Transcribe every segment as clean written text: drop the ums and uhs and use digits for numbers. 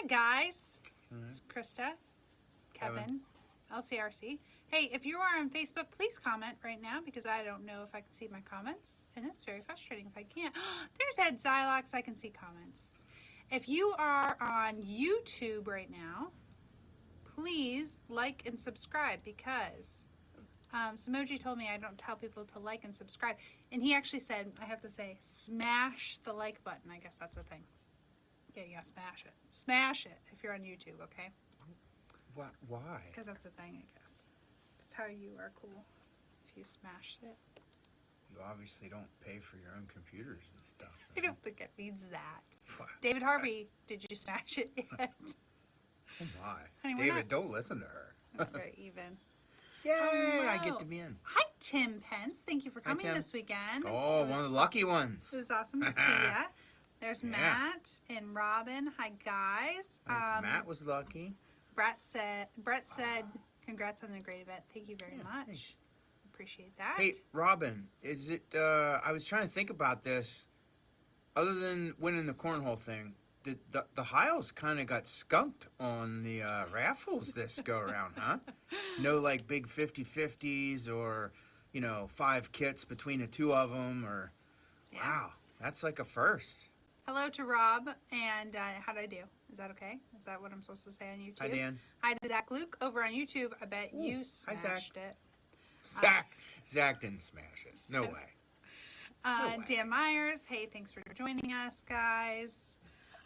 Hi guys, it's Christa, Kevin, LCRC. Hey, if you are on Facebook, please comment right now because I don't know if I can see my comments, and it's very frustrating if I can't. There's Ed Zylox, I can see comments. If you are on YouTube right now, please like and subscribe because Samoji told me I don't tell people to like and subscribe, and he actually said I have to say smash the like button. I guess that's a thing. Yeah, smash it. Smash it if you're on YouTube, okay? What? Why? Because that's a thing, I guess. That's how you are cool, if you smashed it. You obviously don't pay for your own computers and stuff. I don't think it means that. What? David Harvey, did you smash it yet? Oh my. Honey, David, don't listen to her. Not very even. Yay, Hello. I get to be in. Hi, Tim Pence. Thank you for coming Tim. this weekend. Oh, one of the lucky ones. It was awesome to see ya. There's Matt and Robin. Hi, guys. Matt was lucky. Brett said, congrats on the great event. Thank you very much. Thanks. Appreciate that. Hey, Robin, is it, I was trying to think about this. Other than winning the cornhole thing, the Hiles kind of got skunked on the raffles this go around, huh? No, like, big 50-50s or, 5 kits between the two of them or, wow, that's like a first. Hello to Rob, and how'd I do? Is that okay? Is that what I'm supposed to say on YouTube? Hi, Dan. Hi to Zach Luke over on YouTube. I bet you smashed it. Zach didn't smash it. No way. No way. Dan Myers, hey, thanks for joining us, guys.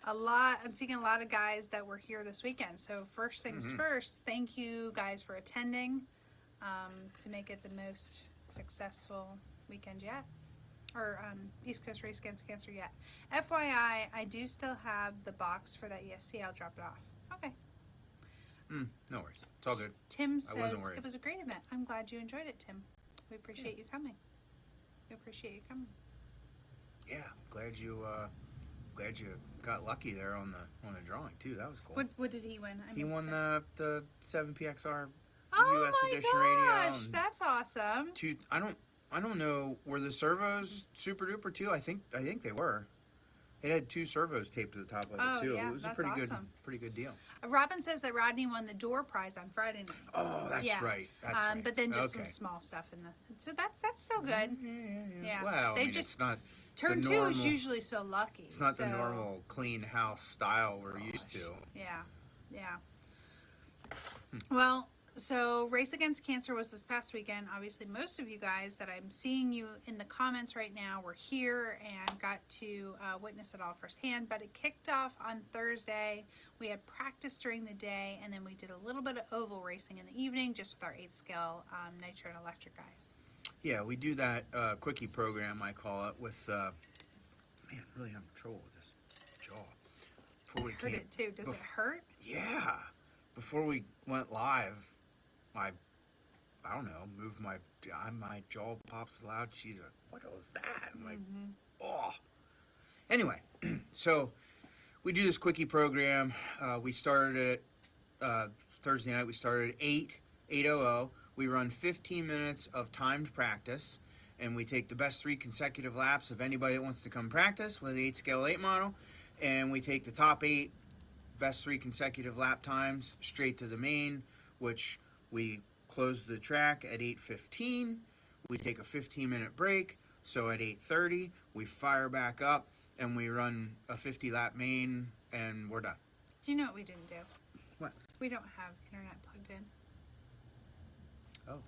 I'm seeing a lot of guys that were here this weekend. So first things first, thank you guys for attending to make it the most successful weekend yet. Or East Coast Race Against Cancer yet. FYI, I do still have the box for that ESC. I'll drop it off. Okay. No worries. It's all good. Tim says I wasn't worried. it was a great event. I'm glad you enjoyed it, Tim. We appreciate you coming. We appreciate you coming. Yeah, glad you got lucky there on the drawing too. That was cool. What did he win? He won the 7PXR Oh US my edition gosh, radio. that's awesome. I don't know, were the servos super duper too? I think they were. It had 2 servos taped to the top of it too. Yeah, It was a pretty good deal. Robin says that Rodney won the door prize on Friday night. Oh, that's right. That's right. But then just some small stuff in the. So that's still good. Yeah. Well, it's not. Turn 2 is usually so lucky. It's not the normal clean house style we're used to. Yeah. Well, so Race Against Cancer was this past weekend. Obviously, most of you guys that I'm seeing you in the comments right now were here and got to witness it all firsthand. But it kicked off on Thursday. We had practice during the day, and then we did a little bit of oval racing in the evening, just with our 8-scale nitro and electric guys. Yeah, we do that quickie program, I call it, with, man, really having trouble with this jaw. I heard it too. Does it hurt? Yeah. Before we went live, I don't know, moved my jaw pops loud. She's like, what was that? I'm like, oh. Anyway, so we do this quickie program. We started at Thursday night. We started at 8:00. We run 15 minutes of timed practice, and we take the best 3 consecutive laps of anybody that wants to come practice with the 8-scale 8 model, and we take the top 8 best 3 consecutive lap times straight to the main, which we close the track at 8:15. We take a 15-minute break, so at 8:30 we fire back up and we run a 50-lap main, and we're done. Do you know what we didn't do? What? We don't have internet plugged in. Oh.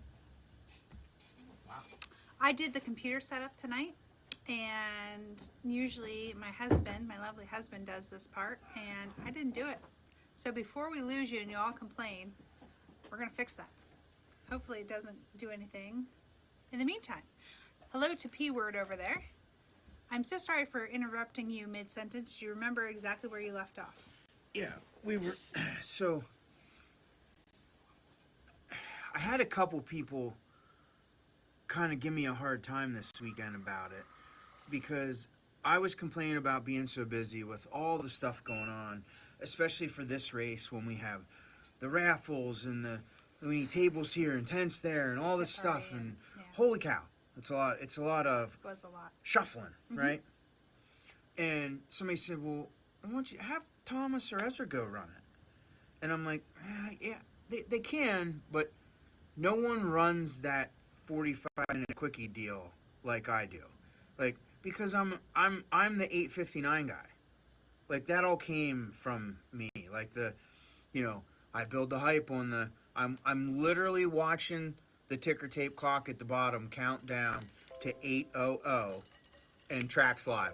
Wow. I did the computer setup tonight, and usually my lovely husband, does this part, and I didn't do it. So before we lose you and you all complain, we're going to fix that. Hopefully it doesn't do anything in the meantime. Hello to P-Word over there. I'm so sorry for interrupting you mid-sentence. Do you remember exactly where you left off? Yeah, we were, so I had a couple people kind of give me a hard time this weekend about it because I was complaining about being so busy with all the stuff going on, especially for this race when we have the raffles and we need tables here and tents there and all this stuff, and holy cow, it's a lot of was a lot shuffling, right? And somebody said, well, I want you to have Thomas or Ezra go run it. And I'm like, yeah, they can, but no one runs that 45-minute quickie deal like I do. Like, because I'm the 8:59 guy. Like, that all came from me. Like, I build the hype on the... I'm literally watching the ticker tape clock at the bottom count down to 8:00 and Tracks Live.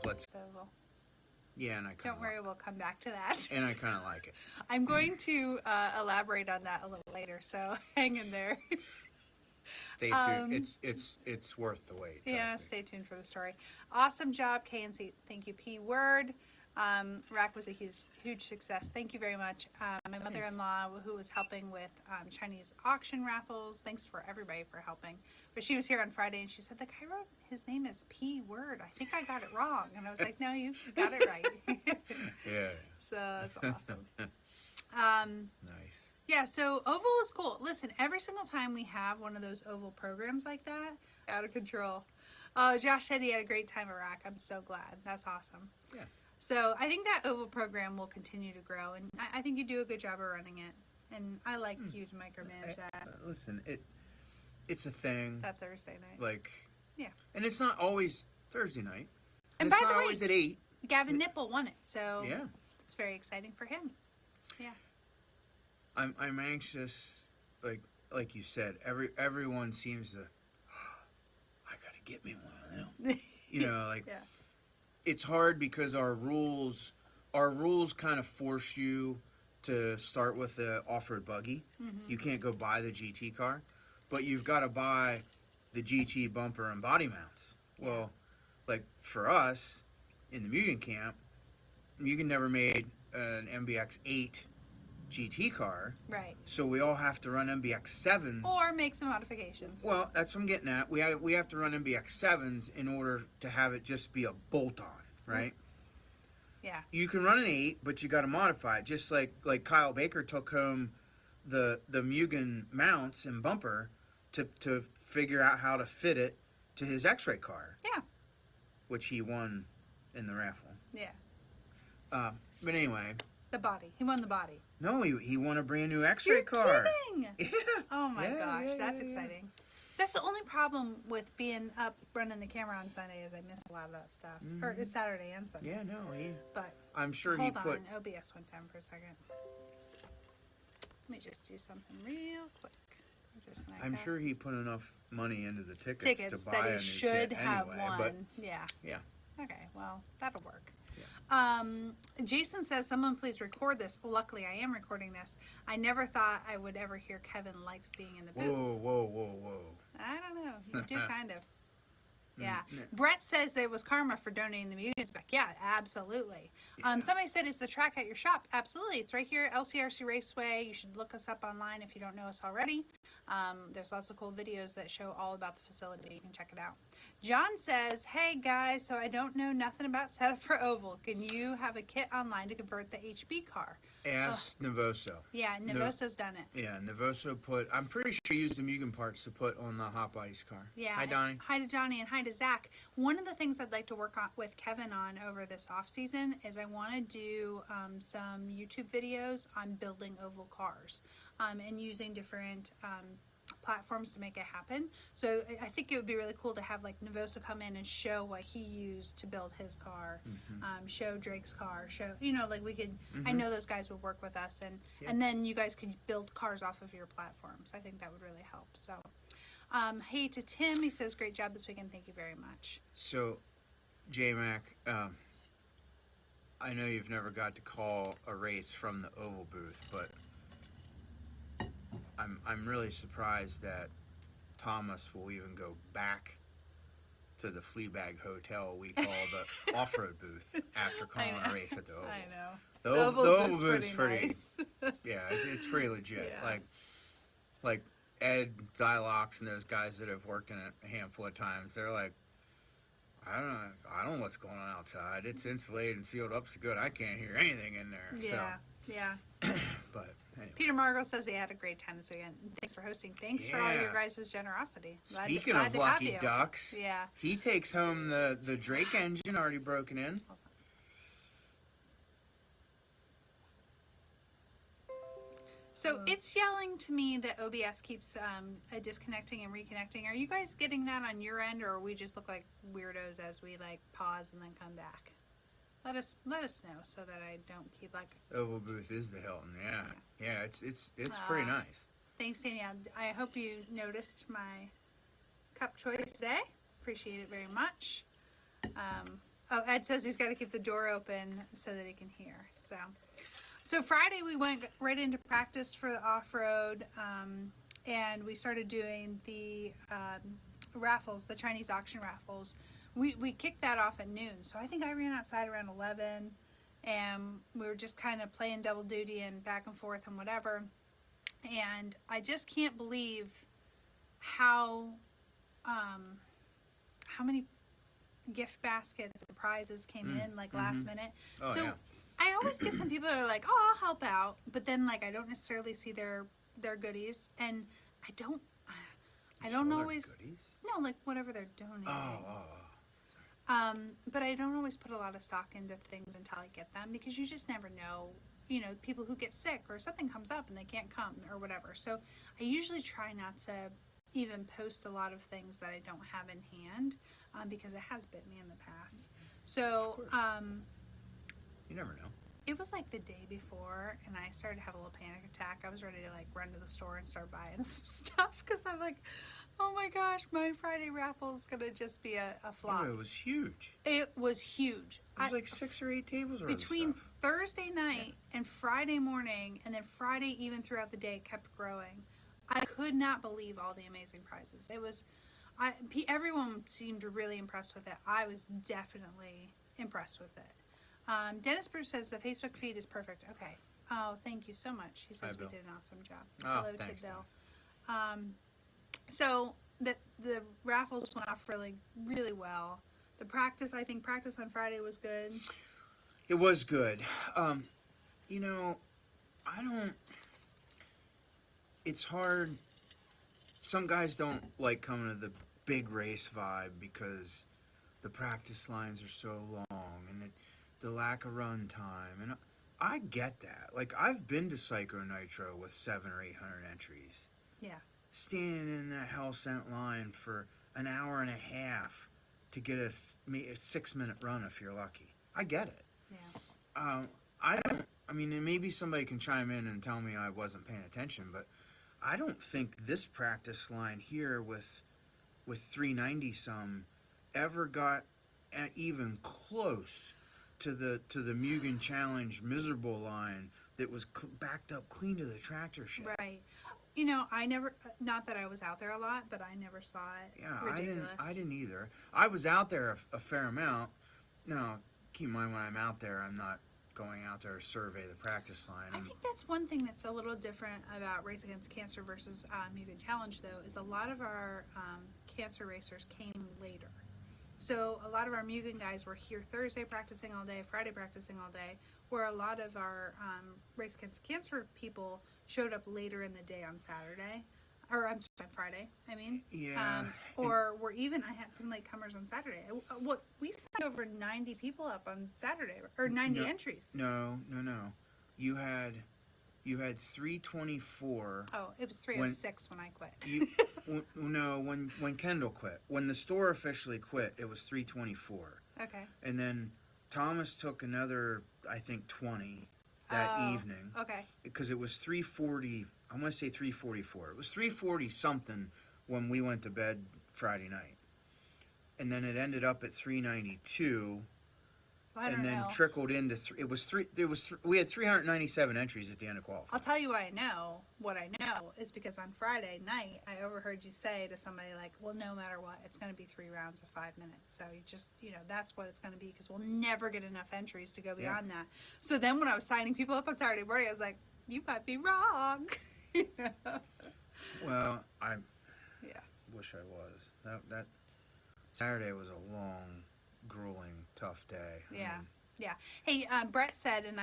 Yeah, and I kind Don't worry, we'll come back to that. And I kind of like it. I'm going to elaborate on that a little later, so hang in there. Stay tuned. It's worth the wait. Yeah, stay tuned for the story. Awesome job, KNC. Thank you, P Word. Rack was a huge success. Thank you very much. My mother-in-law, who was helping with Chinese auction raffles, thanks for everybody for helping. But she was here on Friday, and she said, the guy wrote his name is P Word. I think I got it wrong. And I was like, no, you got it right. Yeah. So that's awesome. Nice. Yeah, so Oval is cool. Listen, every single time we have one of those Oval programs like that, out of control. Josh said he had a great time at Rack. I'm so glad. That's awesome. Yeah. So I think that Oval program will continue to grow, and I think you do a good job of running it. And I like you to micromanage that. Listen, it's a thing. That Thursday night. Like, yeah. And it's not always Thursday night. And it's by not the way, always at 8. Gavin Nipple won it, so yeah, it's very exciting for him. Yeah. I'm anxious, like you said. Everyone seems to. I gotta get me one of them. Yeah. It's hard because our rules kind of force you to start with the off-road buggy. Mm-hmm. You can't go buy the GT car, but you've got to buy the GT bumper and body mounts. Well, like for us in the Mugen camp, Mugen never made an MBX 8 GT car. Right. So we all have to run MBX 7s. Or make some modifications. Well, that's what I'm getting at. We have to run MBX 7s in order to have it just be a bolt-on, right? Yeah. You can run an 8, but you got to modify it. Just like Kyle Baker took home the Mugen mounts and bumper to figure out how to fit it to his X-Ray car. Yeah. Which he won in the raffle. Yeah. But anyway. The body. He won the body. No, he won a brand new X-Ray car. You're kidding? Yeah. Oh my gosh, that's exciting. That's the only problem with being up running the camera on Sunday is I miss a lot of that stuff. Mm-hmm. Or it's Saturday and Sunday. Yeah, no, but I'm sure hold on, OBS went down for a second. Let me just do something real quick. I'm sure he put enough money into the tickets to buy that he a new should kit have anyway, won. But yeah. Okay, well, that'll work. Yeah. Jason says, someone please record this. Well, luckily, I am recording this. I never thought I would ever hear Kevin likes being in the booth. Whoa. I don't know. You do kind of. Yeah. Brett says it was karma for donating the Mugens back. Yeah, absolutely. Yeah. Somebody said, is the track at your shop? Absolutely. It's right here at LCRC Raceway. You should look us up online if you don't know us already. There's lots of cool videos that show all about the facility. You can check it out. John says, hey guys, so I don't know nothing about setup for Oval. Can you have a kit online to convert the HB car? Ask Novoso. Yeah, Novoso's done it. Yeah, Novoso I'm pretty sure he used the Mugen parts to put on the Hot Bodies car. Yeah. Hi, Donnie. Hi to Donnie and hi to Zach. One of the things I'd like to work on with Kevin on over this off season is I want to do some YouTube videos on building Oval cars and using different platforms to make it happen. So I think it would be really cool to have like Novoso come in and show what he used to build his car, show Drake's car, show, like we could, I know those guys would work with us and then you guys could build cars off of your platforms. I think that would really help. So hey to Tim, he says, great job this weekend. Thank you very much. So J-Mac, I know you've never got to call a race from the Oval booth, but I'm really surprised that Thomas will even go back to the Fleabag Hotel we call the off-road booth after calling a race at the Oval. I know. The Oval booth's pretty nice. Yeah, it's pretty legit. Yeah. Like Ed Zylox and those guys that have worked in it a handful of times, they're like, I don't know what's going on outside. It's insulated and sealed up so good. I can't hear anything in there. Yeah. But anyway. Peter Margot says he had a great time this weekend. Thanks for hosting. Thanks for all your guys' generosity. Speaking of lucky ducks, yeah, he takes home the Drake engine already broken in. So it's yelling to me that OBS keeps disconnecting and reconnecting. Are you guys getting that on your end, or we just look like weirdos as we like pause and then come back? Let us know so that I don't keep like. Oval booth is the Hilton. Yeah. It's pretty nice. Thanks, Danielle. I hope you noticed my cup choice today. Appreciate it very much. Ed says he's got to keep the door open so that he can hear. So Friday we went right into practice for the off-road, and we started doing the raffles, the Chinese auction raffles. We kicked that off at noon, so I think I ran outside around 11, and we were just kind of playing double duty and back and forth and whatever. And I just can't believe how many gift baskets and prizes came in like last minute. Oh, so yeah. I always get some people that are like, oh, I'll help out, but then like I don't necessarily see their goodies, and I don't always goodies? no, like whatever they're donating. But I don't always put a lot of stock into things until I get them, because you just never know, people who get sick or something comes up and they can't come or whatever. So I usually try not to even post a lot of things that I don't have in hand, because it has bit me in the past. So You never know. it was like the day before, and I started to have a little panic attack. I was ready to like run to the store and start buying some stuff, because I'm like, oh my gosh, my Friday raffle is gonna just be a flop. Oh, it was huge. It was huge. It was like 6 or 8 tables worth Between of stuff. Thursday night and Friday morning, and then Friday even throughout the day, kept growing. I could not believe all the amazing prizes. It was, everyone seemed really impressed with it. I was definitely impressed with it. Dennis Bruce says the Facebook feed is perfect. Okay. Oh, thank you so much. He says Hi, we Bill. did an awesome job. Oh, Hello thanks, to Bill. Dennis. So the raffles went off really, really well. The practice on Friday was good. It was good. It's hard. Some guys don't like coming to the big race vibe because the practice lines are so long and the lack of run time. And I get that. Like, I've been to Psycho Nitro with 700 or 800 entries. Yeah. Standing in that hell sent line for an hour and a half to get a 6-minute run if you're lucky. I get it. Yeah. And maybe somebody can chime in and tell me I wasn't paying attention, but I don't think this practice line here with 390 some ever got even close to the Mugen Challenge miserable line that was backed up clean to the tractor shed. Right. I never, not that I was out there a lot, but I never saw it. Yeah, Ridiculous. I didn't either. I was out there a fair amount. Now, keep in mind, when I'm out there, I'm not going out there to survey the practice line. I think that's one thing that's a little different about Race Against Cancer versus Mugen Challenge, though, is a lot of our cancer racers came later. So a lot of our Mugen guys were here Thursday practicing all day, Friday practicing all day, where a lot of our Race Against Cancer people showed up later in the day on Saturday. Or, I'm sorry, Friday, I mean. Yeah. Or were even, I had some latecomers on Saturday. We signed over 90 people up on Saturday, or 90 entries. No. You had 324. Oh, it was 306 when I quit. When Kendall quit. When the store officially quit, it was 324. Okay. And then Thomas took another, I think, 20 that evening. Okay. Because it was 340, I'm going to say 344. It was 340 something when we went to bed Friday night. And then it ended up at 392. And then trickled into we had 397 entries at the end of qualifying. I'll tell you what I know is because on Friday night I overheard you say to somebody like, well, no matter what, it's going to be 3 rounds of 5 minutes, so you just that's what it's going to be, because we'll never get enough entries to go beyond that. So then when I was signing people up on Saturday morning, I was like, you might be wrong. Well, I wish I was. That Saturday was a long, grueling, tough day. Yeah. Yeah. Hey, Brett said, and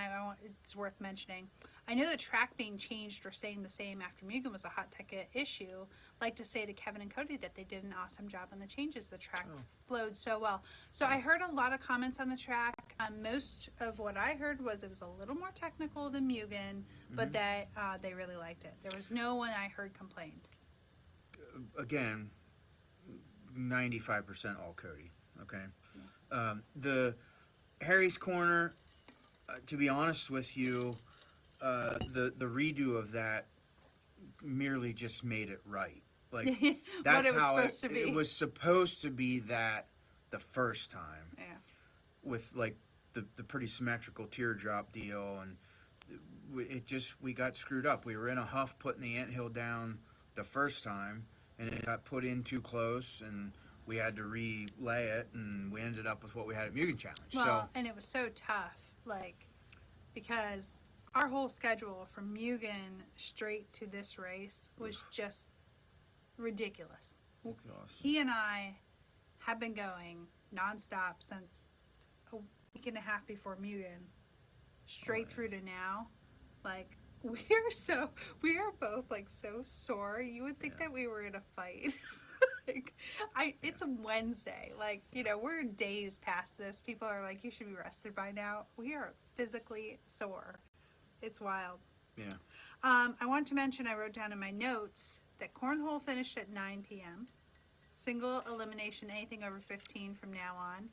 it's worth mentioning, I know the track being changed or staying the same after Mugen was a hot ticket issue. Like to say to Kevin and Cody that they did an awesome job on the changes. The track flowed so well. So I heard a lot of comments on the track. Most of what I heard was it was a little more technical than Mugen, but that they really liked it. There was no one I heard complained. Again, 95% all Cody. Okay. The Harry's Corner, to be honest with you, the redo of that merely just made it right. Like that's what it was how supposed to be. it was supposed to be that the first time. Yeah. With like the pretty symmetrical teardrop deal, and we got screwed up. We were in a huff putting the anthill down the first time, and it got put in too close, and we had to relay it, and we ended up with what we had at Mugen Challenge. Well, and it was so tough, like, because our whole schedule from Mugen straight to this race was just ridiculous. Exhausting. He and I have been going nonstop since a week and a half before Mugen, straight through to now. Like, we are both like so sore. You would think that we were in a fight. Like, it's a Wednesday. Like, you know, we're days past this. People are like, you should be rested by now. We are physically sore. It's wild. Yeah. I want to mention, I wrote down in my notes that cornhole finished at 9 p.m. Single elimination, anything over 15 from now on.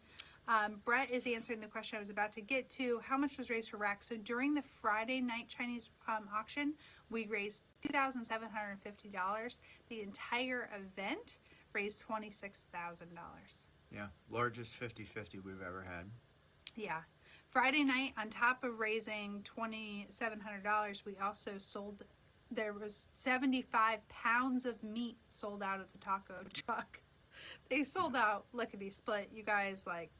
Brett is answering the question I was about to get to. How much was raised for RAC? So during the Friday night Chinese auction, we raised $2,750. The entire event raised $26,000. Yeah. Largest 50-50 we've ever had. Yeah. Friday night, on top of raising $2,700, we also sold, there was 75 pounds of meat sold out of the taco truck. They sold out lickety-split. You guys, like,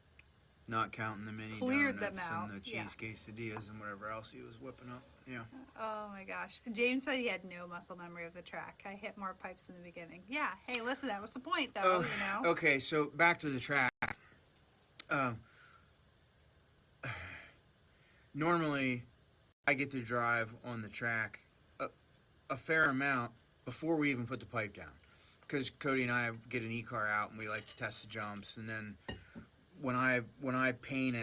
not counting the mini cleared donuts them out. and the cheese quesadillas and whatever else he was whipping up. Yeah. Oh my gosh. James said he had no muscle memory of the track. I hit more pipes in the beginning. Yeah. Hey, listen, that was the point, though, you know? Okay, so back to the track. Normally, I get to drive on the track a fair amount before we even put the pipe down. Because Cody and I get an e-car out and we like to test the jumps. And then when I paint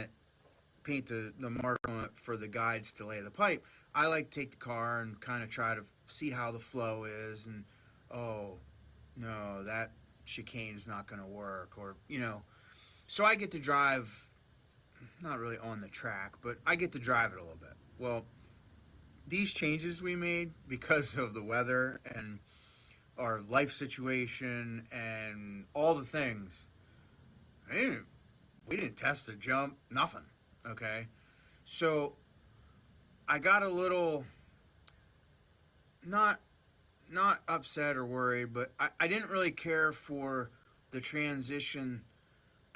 the mark on it for the guides to lay the pipe, I like to take the car and kind of try to see how the flow is. And, oh, no, that chicane is not going to work. Or, you know. So I get to drive, not really on the track, but I get to drive it a little bit. Well, these changes we made because of the weather and our life situation and all the things, we didn't test the jump, nothing, okay? So I got a little, not upset or worried, but I didn't really care for the transition.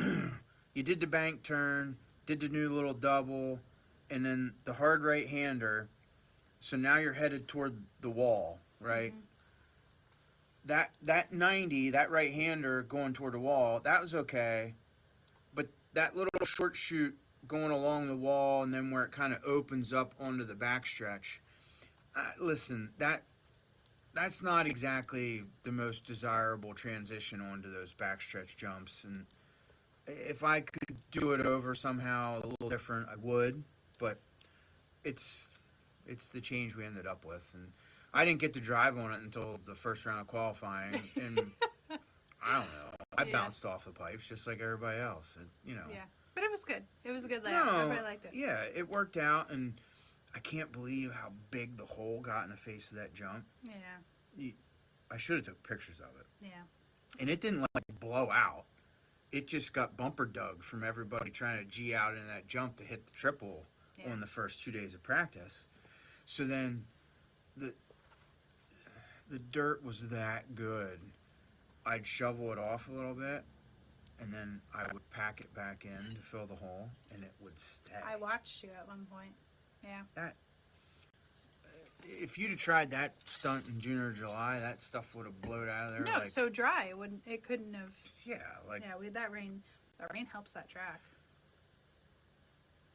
You did the bank turn, did the new little double, and then the hard right-hander. So now you're headed toward the wall, right? Mm-hmm. That 90, that right-hander going toward the wall, that was okay. But that little short shoot going along the wall and then where it kind of opens up onto the backstretch, listen, that's not exactly the most desirable transition onto those backstretch jumps. And if I could do it over somehow a little different, I would. But it's the change we ended up with, and I didn't get to drive on it until the first round of qualifying, and I don't know. I bounced off the pipes just like everybody else, you know. Yeah, but it was good. It was a good layout. Everybody liked it. Yeah, it worked out, and I can't believe how big the hole got in the face of that jump. Yeah. I should have took pictures of it. Yeah. And it didn't like blow out. It just got bumper dug from everybody trying to G out in that jump to hit the triple on the first 2 days of practice. So then the dirt was that good. I'd shovel it off a little bit, and then I would pack it back in to fill the hole, and it would stay. I watched you at one point. Yeah. If you'd have tried that stunt in June or July, that stuff would have blowed out of there. No, like, it's so dry. It couldn't have. Yeah, like. Yeah, with that rain. The rain helps that track.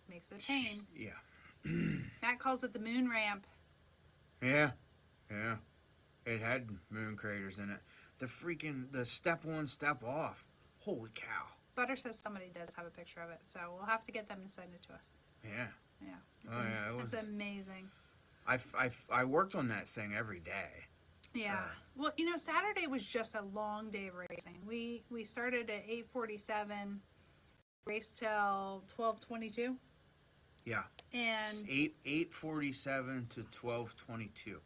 Makes it a pain. Yeah. Matt calls it the moon ramp. Yeah. Yeah. It had moon craters in it. The step on, step off. Holy cow. Butter says somebody does have a picture of it, so we'll have to get them to send it to us. Yeah. Yeah. It's amazing. I worked on that thing every day. Yeah. Well, Saturday was just a long day of racing. We started at 8:47, raced till 12:22. Yeah. And 8:47 to 12:22.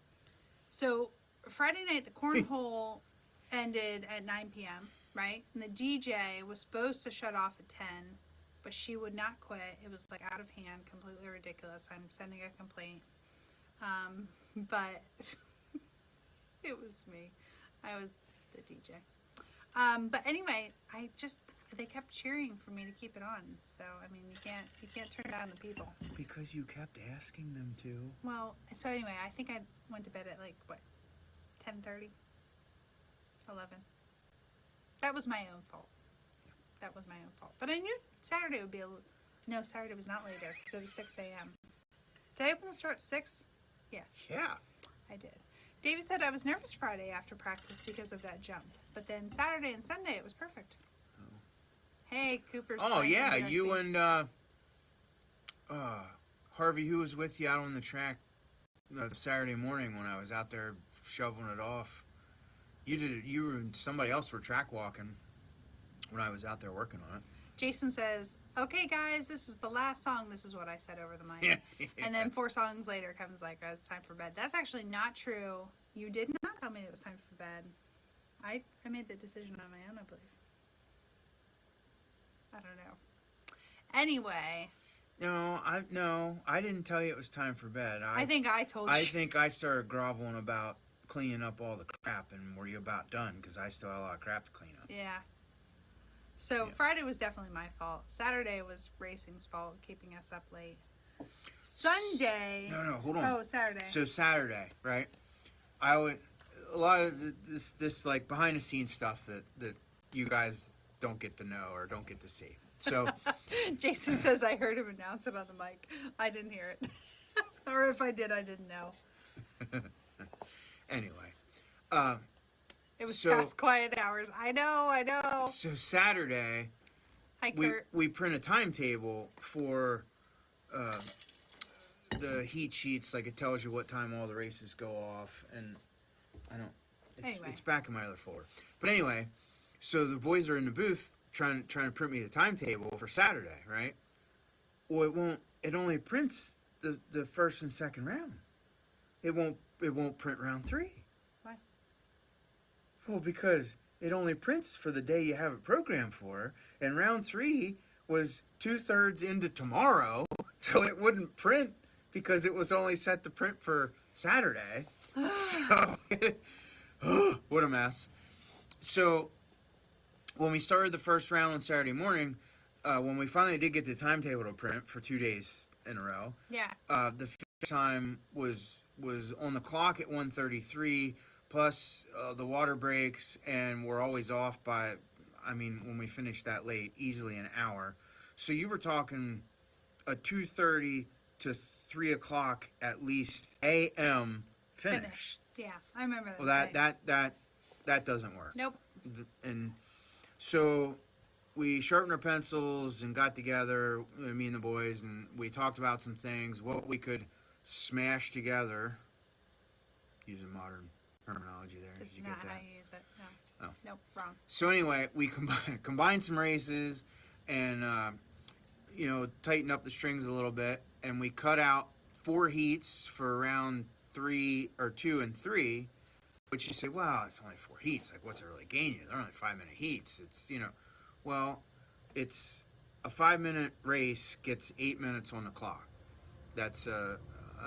So Friday night, the cornhole ended at 9 p.m., right? And the DJ was supposed to shut off at 10, but she would not quit. It was like out of hand, completely ridiculous. I'm sending a complaint. But it was me. I was the DJ. But anyway, they kept cheering for me to keep it on. So I mean, you can't turn down the people. Because you kept asking them to. Well, so anyway, I think I went to bed at 10:30, 11. That was my own fault. That was my own fault. But I knew Saturday would be no, Saturday was not later because it was 6 a.m. Did I open the store at 6? Yes. Yeah. I did. David said I was nervous Friday after practice because of that jump. But then Saturday and Sunday, it was perfect. Oh. Hey, Cooper's. Oh, yeah. You and Harvey, who was with you out on the track Saturday morning when I was out there shoveling it off. You and somebody else were track walking when I was out there working on it. Jason says, okay, guys, this is the last song. This is what I said over the mic. Yeah. And then 4 songs later, Kevin's like, oh, it's time for bed. That's actually not true. You did not tell me it was time for bed. I made the decision on my own, I believe. I don't know. Anyway. No, I didn't tell you it was time for bed. I think I told you. I think I started groveling about cleaning up all the crap, and were you about done? Because I still had a lot of crap to clean up. Yeah. So yeah. Friday was definitely my fault. Saturday was racing's fault, keeping us up late. Sunday. No, hold on. Oh, Saturday. So Saturday, right? I would a lot of this like behind the scenes stuff that you guys don't get to know or don't get to see. So Jason says I heard him announce it on the mic. I didn't hear it. Or if I did, I didn't know. Anyway. It was past quiet hours. I know. So Saturday, Hi, we print a timetable for the heat sheets. Like it tells you what time all the races go off, and it's back in my other folder. But anyway, so the boys are in the booth trying to print me the timetable for Saturday, right? Well, it only prints the first and second round. It won't print round 3. Why? Well, because it only prints for the day you have it programmed for, and round 3 was 2/3 into tomorrow, so it wouldn't print because it was only set to print for Saturday. So, what a mess. So, when we started the first round on Saturday morning, when we finally did get the timetable to print for 2 days in a row, yeah, the time was on the clock at 1:33, plus the water breaks, and we're always off by, when we finish that late, easily an hour. So you were talking a 2:30 to 3 o'clock at least a.m. finish. Yeah, I remember that. Well, that doesn't work. Nope. And so we sharpened our pencils and got together, me and the boys, and we talked about some things, what we could smash together, using modern terminology there. That's not how you use it. No. Oh. Nope, wrong. So anyway, we combined some races and, tightened up the strings a little bit, and we cut out 4 heats for round 2 and 3, which you say, wow, it's only 4 heats. Like, what's it really gain you? They're only 5-minute heats. It's, well, it's a 5-minute race gets 8 minutes on the clock. That's a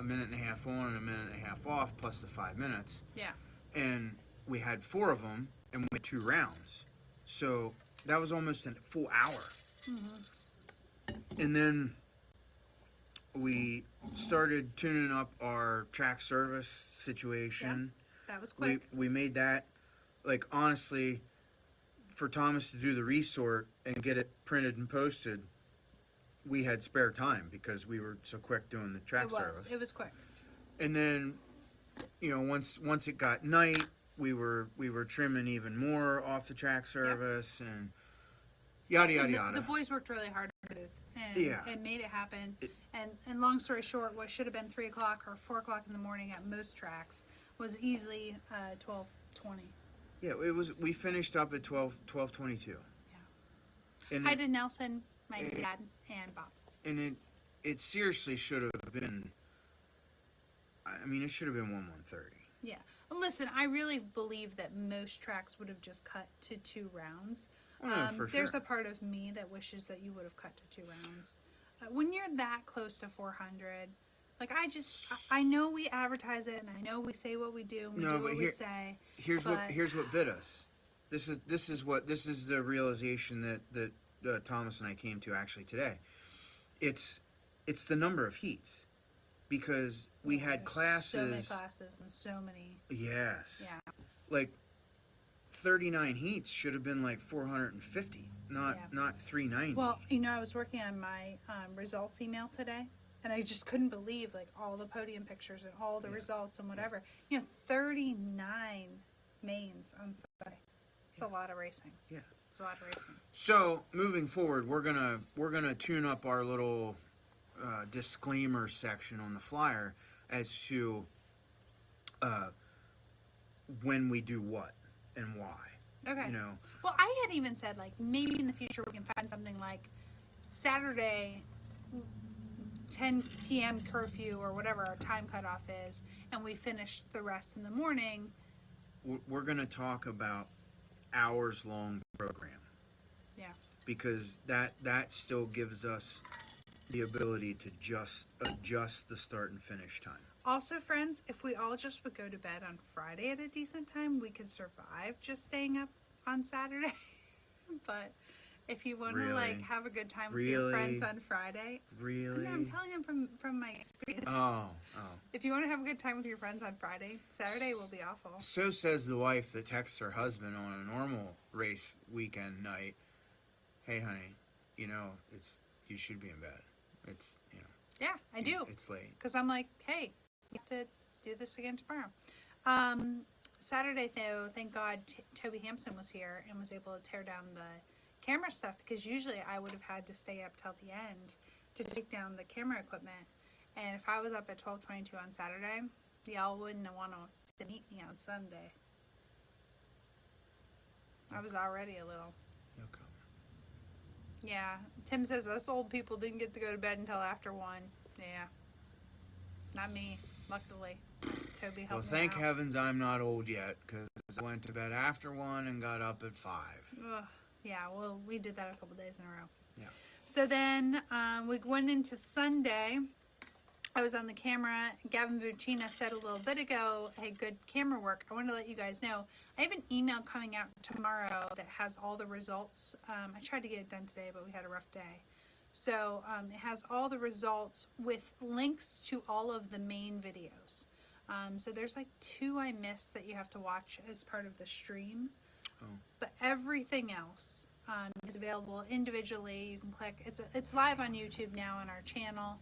minute and a half on and a minute and a half off plus the 5 minutes. Yeah. And we had 4 of them, and we had 2 rounds. So that was almost a full hour. Mm-hmm. And then we started tuning up our track service situation. Yeah, that was quick. We made that, like, honestly, for Thomas to do the resort and get it printed and posted, we had spare time because we were so quick doing the track service. It was quick. And then, once it got night, we were trimming even more off the track service and yada yada yada. The boys worked really hard at the booth and made it happen. And long story short, what should have been 3 o'clock or 4 o'clock in the morning at most tracks was easily 12:20. Yeah, it was. We finished up at 12:22. Yeah. And Hi to Nelson, my dad, and Bob. And it seriously should have been. I mean, it should have been 1:30. Yeah. Listen, I really believe that most tracks would have just cut to 2 rounds. For sure. There's a part of me that wishes that you would have cut to 2 rounds. When you're that close to 400, like I know we advertise it and I know we say what we do and we do what we say. Here's what bit us. This is the realization that Thomas and I came to actually today. It's the number of heats, because we had classes. So many classes and so many. Yes. Yeah. Like 39 heats should have been like 450, not 390. Well, I was working on my results email today, and I just couldn't believe like all the podium pictures and all the results and whatever. 39 mains on Sunday. It's a lot of racing. Yeah. It's a lot of racing. So moving forward, we're gonna tune up our little disclaimer section on the flyer as to when we do what and why. Okay. Well, I had even said like maybe in the future we can find something like Saturday 10 p.m. curfew or whatever our time cutoff is, and we finish the rest in the morning. We're gonna talk about hours-long program. Yeah. Because that still gives us the ability to just adjust the start and finish time. Also, friends, if we all just would go to bed on Friday at a decent time, we could survive just staying up on Saturday. But if you want to like have a good time with your friends on Friday, really, I'm telling them from my experience. Oh. If you want to have a good time with your friends on Friday, Saturday will be awful. So says the wife that texts her husband on a normal race weekend night. Hey, honey, you should be in bed. It's Yeah, I do. It's late. Because I'm like, hey, you have to do this again tomorrow. Saturday, though, thank God Toby Hampson was here and was able to tear down the camera stuff, because usually I would have had to stay up till the end to take down the camera equipment. And if I was up at 12:22 on Saturday, y'all wouldn't want to meet me on Sunday. I was already a little. No comment. Yeah, Tim says us old people didn't get to go to bed until after 1. Yeah, not me. Luckily, Toby helped me out. Well, thank heavens I'm not old yet, because I went to bed after 1 and got up at 5. Ugh. Yeah, well, we did that a couple days in a row. Yeah. So then we went into Sunday. I was on the camera. Gavin Vucina said a little bit ago, hey, good camera work. I want to let you guys know, I have an email coming out tomorrow that has all the results. I tried to get it done today, but we had a rough day. So it has all the results with links to all of the main videos. So there's like 2 I missed that you have to watch as part of the stream. Oh. But everything else is available individually. You can click. It's live on YouTube now on our channel.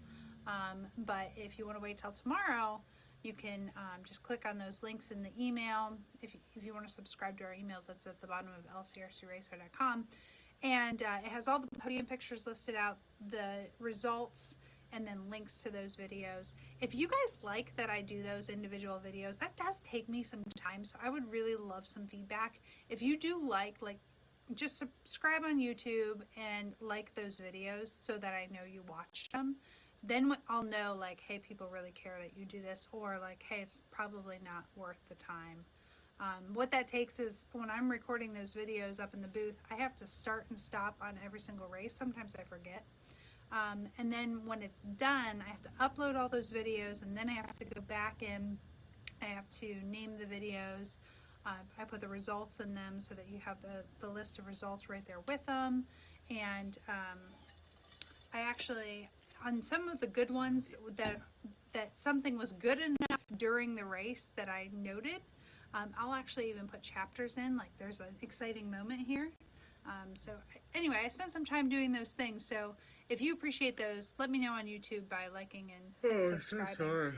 But if you want to wait till tomorrow, you can just click on those links in the email. If you want to subscribe to our emails, that's at the bottom of LCRCRaceway.com. And it has all the podium pictures listed out, the results, and then links to those videos. If you guys like that I do those individual videos, that does take me some time, so I would really love some feedback. If you do like just subscribe on YouTube and like those videos so that I know you watched them. Then I'll know, like, hey, people really care that you do this, or like, hey, it's probably not worth the time. What that takes is when I'm recording those videos up in the booth, I have to start and stop on every single race. Sometimes I forget. And then when it's done, I have to upload all those videos, and then I have to go back in. I have to name the videos. I put the results in them so that you have the list of results right there with them. And I actually, on some of the good ones that something was good enough during the race that I noted, I'll actually even put chapters in, like there's an exciting moment here. Anyway, I spent some time doing those things. So if you appreciate those, let me know on YouTube by liking and subscribing. So sorry.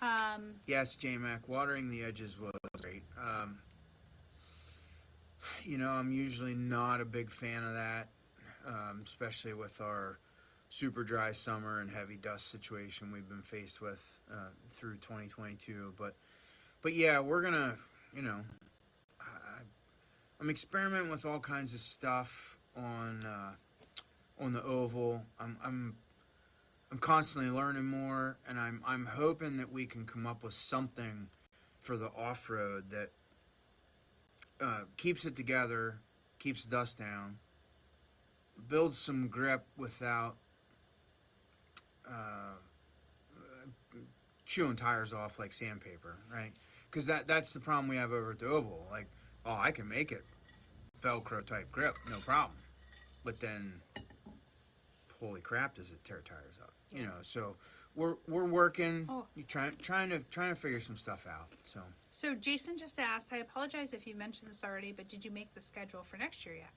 Um, Yes, J-Mac, watering the edges was great. You know, I'm usually not a big fan of that, especially with our super dry summer and heavy dust situation we've been faced with through 2022. But yeah, we're gonna, you know, I'm experimenting with all kinds of stuff on the oval. I'm constantly learning more, and I'm hoping that we can come up with something for the off-road that keeps it together, keeps dust down, builds some grip without chewing tires off like sandpaper, right? Because that's the problem we have over at the oval. Like, oh, I can make it Velcro type grip, no problem. But then, holy crap, does it tear tires up? You know, so we're working, trying to figure some stuff out. So Jason just asked, I apologize if you mentioned this already, but did you make the schedule for next year yet?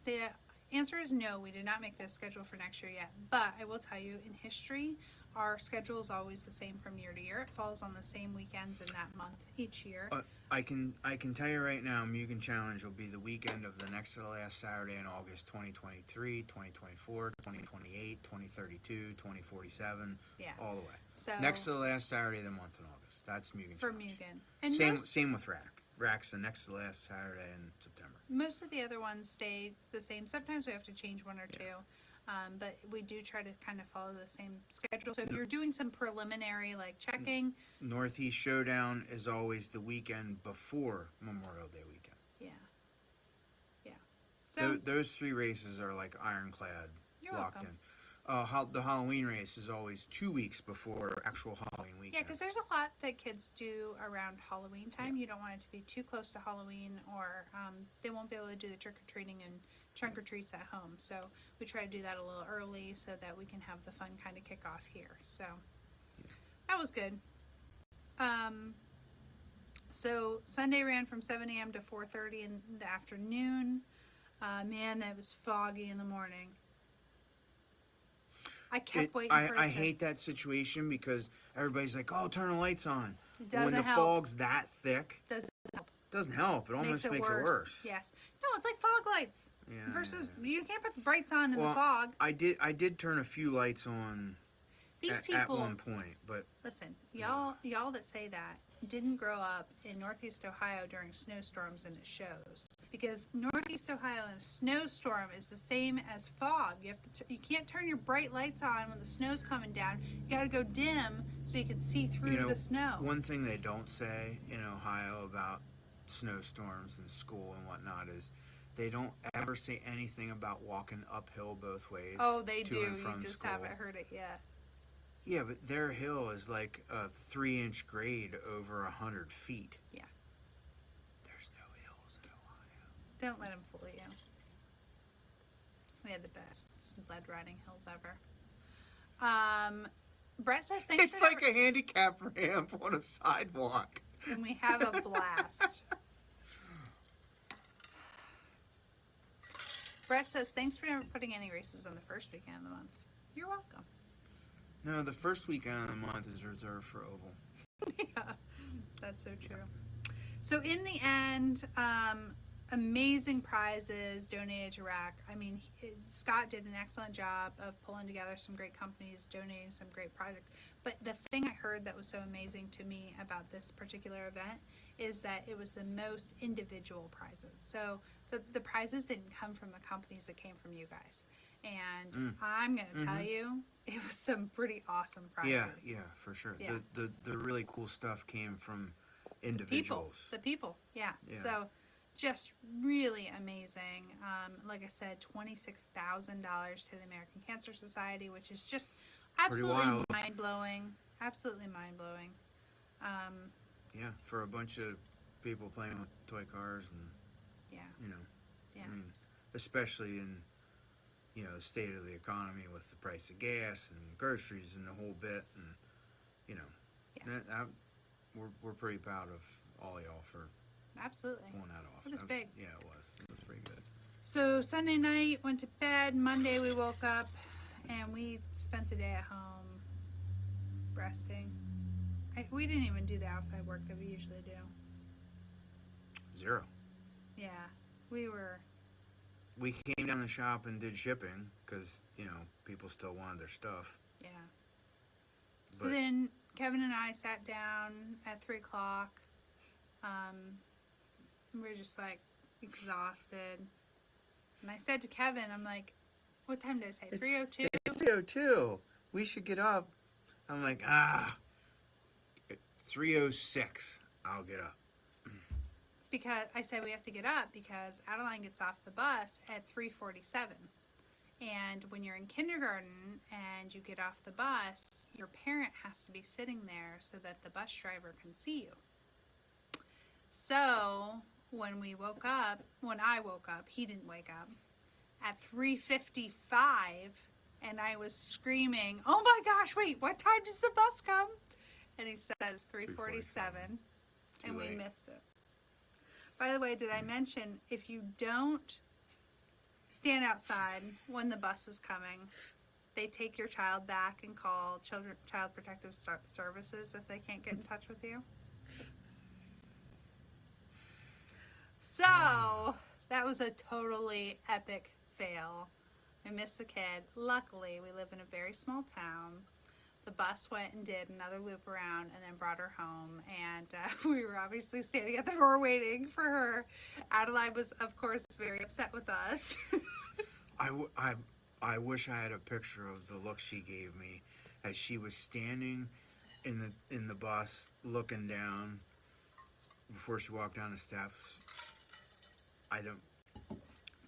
The answer is no, we did not make the schedule for next year yet. But I will tell you, in history, our schedule is always the same from year to year. It falls on the same weekends in that month each year. I can tell you right now, Mugen Challenge will be the weekend of the next to the last Saturday in August 2023, 2024, 2028, 2032, 2047, all the way. So next to the last Saturday of the month in August. That's Mugen for Challenge. Mugen. And same with Rack. Rack's the next to the last Saturday in September. Most of the other ones stay the same. Sometimes we have to change one or two. But we do try to kind of follow the same schedule. So if you're doing some preliminary like checking. Northeast Showdown is always the weekend before Memorial Day weekend. Yeah. Yeah. So those three races are like ironclad, locked in. The Halloween race is always 2 weeks before actual Halloween weekend. Yeah, because there's a lot that kids do around Halloween time. Yeah. You don't want it to be too close to Halloween, or they won't be able to do the trick-or-treating and trunk or treats at home. So we try to do that a little early so that we can have the fun kind of kick off here. So that was good. So Sunday ran from 7 a.m. to 4:30 in the afternoon. Man, that was foggy in the morning. I kept waiting for it I hate that situation because everybody's like, oh, turn the lights on. It doesn't when the help. fog's that thick, doesn't help. It almost makes it worse. Yes. No, it's like fog lights. Yeah, versus you can't put the brights on in the fog. I did turn a few lights on at one point, but listen, y'all that say that didn't grow up in Northeast Ohio during snowstorms, and it shows. Because Northeast Ohio in a snowstorm is the same as fog. You have to you can't turn your bright lights on when the snow's coming down. You got to go dim so you can see through the snow. One thing they don't say in Ohio about snowstorms and school and whatnot is they don't ever say anything about walking uphill both ways. Oh, they do. And from you just school. haven't heard it yet. Yeah, but their hill is like a 3-inch grade over 100 feet. Yeah. There's no hills in Ohio. Don't let them fool you. We had the best sled riding hills ever. Brett says thanks It's like a handicap ramp on a sidewalk. And we have a blast. Brett says thanks for never putting any races on the first weekend of the month. You're welcome. No, the first weekend of the month is reserved for oval. Yeah, that's so true. So in the end, amazing prizes donated to RAC. I mean, Scott did an excellent job of pulling together some great companies, donating some great projects. But the thing I heard that was so amazing to me about this particular event is that it was the most individual prizes. So the prizes didn't come from the companies, that came from you guys. And I'm going to tell you, it was some pretty awesome prizes. Yeah, for sure. Yeah. The really cool stuff came from individuals. The people, yeah. So just really amazing. Like I said, $26,000 to the American Cancer Society, which is just absolutely mind-blowing. Absolutely mind-blowing. Yeah, for a bunch of people playing with toy cars and, I mean, especially in, the state of the economy with the price of gas and groceries and the whole bit, and we're pretty proud of all y'all for absolutely pulling that off. It was big. Yeah, it was. It was pretty good. So Sunday night, went to bed. Monday we woke up and we spent the day at home resting. We didn't even do the outside work that we usually do. 0. Yeah, we were. We came down the shop and did shipping because, you know, people still wanted their stuff. Yeah. So then Kevin and I sat down at 3 o'clock. We were just like exhausted. And I said to Kevin, I'm like, what time did I say? 3:02? It's 3:02. We should get up. I'm like, 3:06. I'll get up. Because I said we have to get up because Adeline gets off the bus at 3:47. And when you're in kindergarten and you get off the bus, your parent has to be sitting there so that the bus driver can see you. So when I woke up, he didn't wake up, at 3:55, and I was screaming, oh my gosh, wait, what time does the bus come? And he says 3:47, and we missed it. By the way, did I mention, if you don't stand outside when the bus is coming, they take your child back and call Child Protective Services if they can't get in touch with you? So, that was a totally epic fail. I missed the kid. Luckily, we live in a very small town. The bus went and did another loop around and then brought her home. And we were obviously standing at the door waiting for her. Adeline was, of course, very upset with us. I wish I had a picture of the look she gave me as she was standing in the bus looking down before she walked down the steps.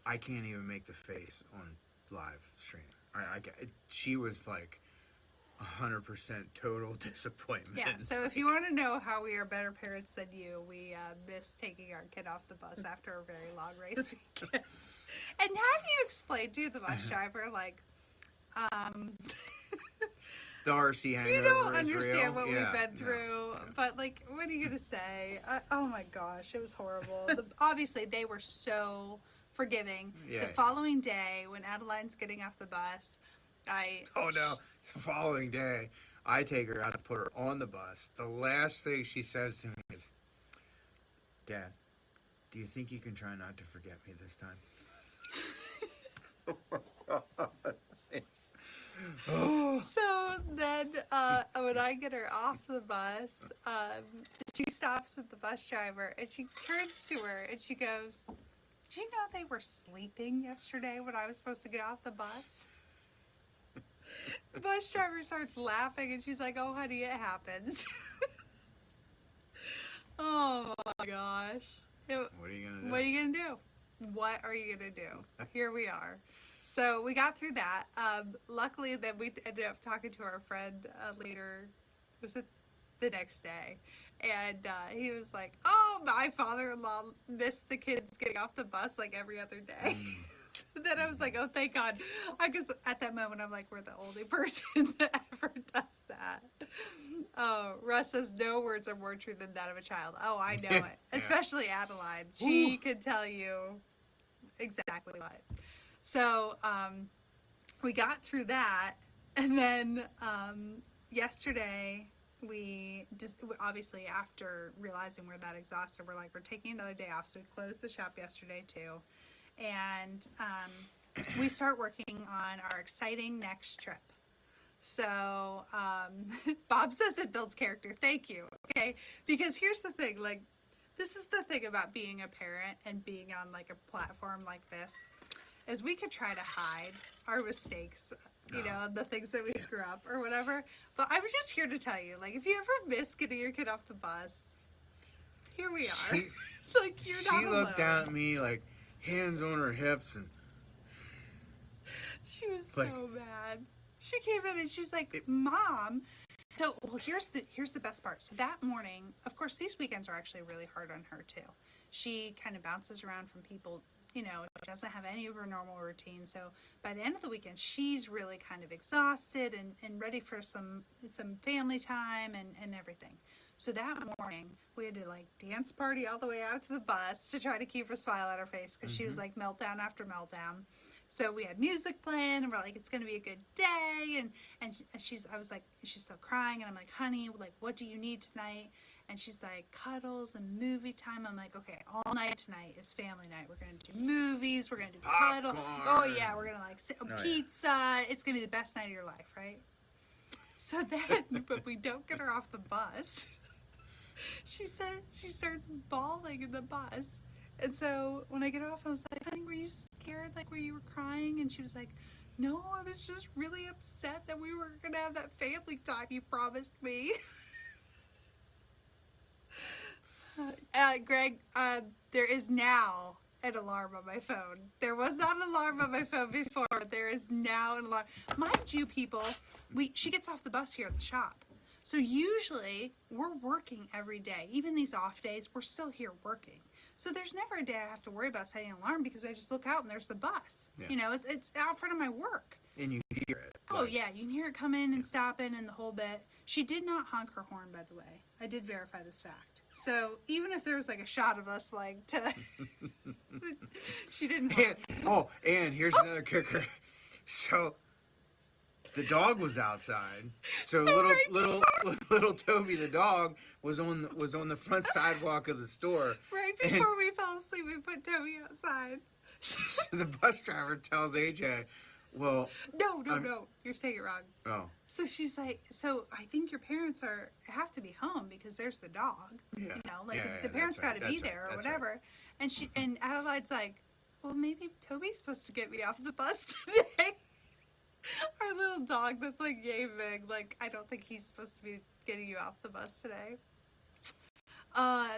I can't even make the face on live stream. She was like 100% total disappointment. Yeah, so if you want to know how we are better parents than you, we missed taking our kid off the bus after a very long race weekend. And how do you explain to the bus driver, like, the RC hangover you don't is understand real? what we've been through, no. but like, what are you gonna say? Oh my gosh, it was horrible. Obviously, they were so forgiving. Yeah. The following day, when Adeline's getting off the bus, Oh no! The following day, I take her out to put her on the bus. The last thing she says to me is, "Dad, do you think you can try not to forget me this time?" So then, when I get her off the bus, she stops at the bus driver and she turns to her and she goes, "Do you know they were sleeping yesterday when I was supposed to get off the bus?" The bus driver starts laughing and she's like, "Oh, honey, it happens." Oh my gosh. What are you gonna do? What are you gonna do? What are you gonna do? Here we are. So we got through that. Luckily, then we ended up talking to our friend later. Was it the next day? And he was like, "Oh, my father-in-law missed the kids getting off the bus like every other day." So then I was like, "Oh, thank God." I guess at that moment, I'm like, we're the only person that ever does that. Oh, Russ says, no words are more true than that of a child. Oh, I know it. Yeah. Especially Adeline. She could tell you exactly what. So we got through that. And then yesterday, we just obviously, after realizing we're that exhausted, we're like, we're taking another day off. So we closed the shop yesterday too. And we start working on our exciting next trip. So Bob says it builds character. Thank you. Okay, because here's the thing, like, this is the thing about being a parent and being on like a platform like this, is we could try to hide our mistakes, you know, the things that we screw up or whatever. But I was just here to tell you, like, if you ever miss getting your kid off the bus, here we are. Like, you're not alone. She looked down at me like, hands on her hips, and she was like, so mad. She came in and she's like, "Mom." So, well, here's the best part. So that morning, of course, these weekends are actually really hard on her too. She kind of bounces around from people, You know, she doesn't have any of her normal routine. So by the end of the weekend, she's really kind of exhausted and ready for some family time and everything. So that morning, we had to like dance party all the way out to the bus to try to keep a smile on her face because she was like meltdown after meltdown. So we had music playing and we're like, it's going to be a good day. And I was like, she's still crying. And I'm like, honey, like, what do you need tonight? And she's like, cuddles and movie time. I'm like, okay, all night tonight is family night. We're going to do movies. We're going to do cuddle. Oh yeah. We're going to like pizza. Yeah. It's going to be the best night of your life. Right? So then, but we don't get her off the bus. She said she starts bawling in the bus. And so when I get off, I was like, honey, were you scared? Like, were you crying? And she was like, no, I was just really upset that we were going to have that family time you promised me. Greg, there is now an alarm on my phone. There was not an alarm on my phone before, but there is now an alarm. Mind you, people, she gets off the bus here at the shop. So usually we're working every day. Even these off days, we're still here working. So there's never a day I have to worry about setting an alarm because I just look out and there's the bus. Yeah. You know, it's out front of my work. And you hear it. Oh, yeah. You can hear it come in and stop in and the whole bit. She did not honk her horn, by the way. I did verify this fact. So even if there was like a shot of us like she didn't honk. And here's another kicker. So the dog was outside. So little Toby the dog was on the front sidewalk of the store. Right before we fell asleep, we put Toby outside. So the bus driver tells AJ, well... No, you're saying it wrong. Oh. So she's like, so I think your parents have to be home because there's the dog. Yeah. You know, like the parents got to be there or whatever. Right. And Adelaide's like, well, maybe Toby's supposed to get me off the bus today. Our little dog that's like yay big. Like, I don't think he's supposed to be getting you off the bus today.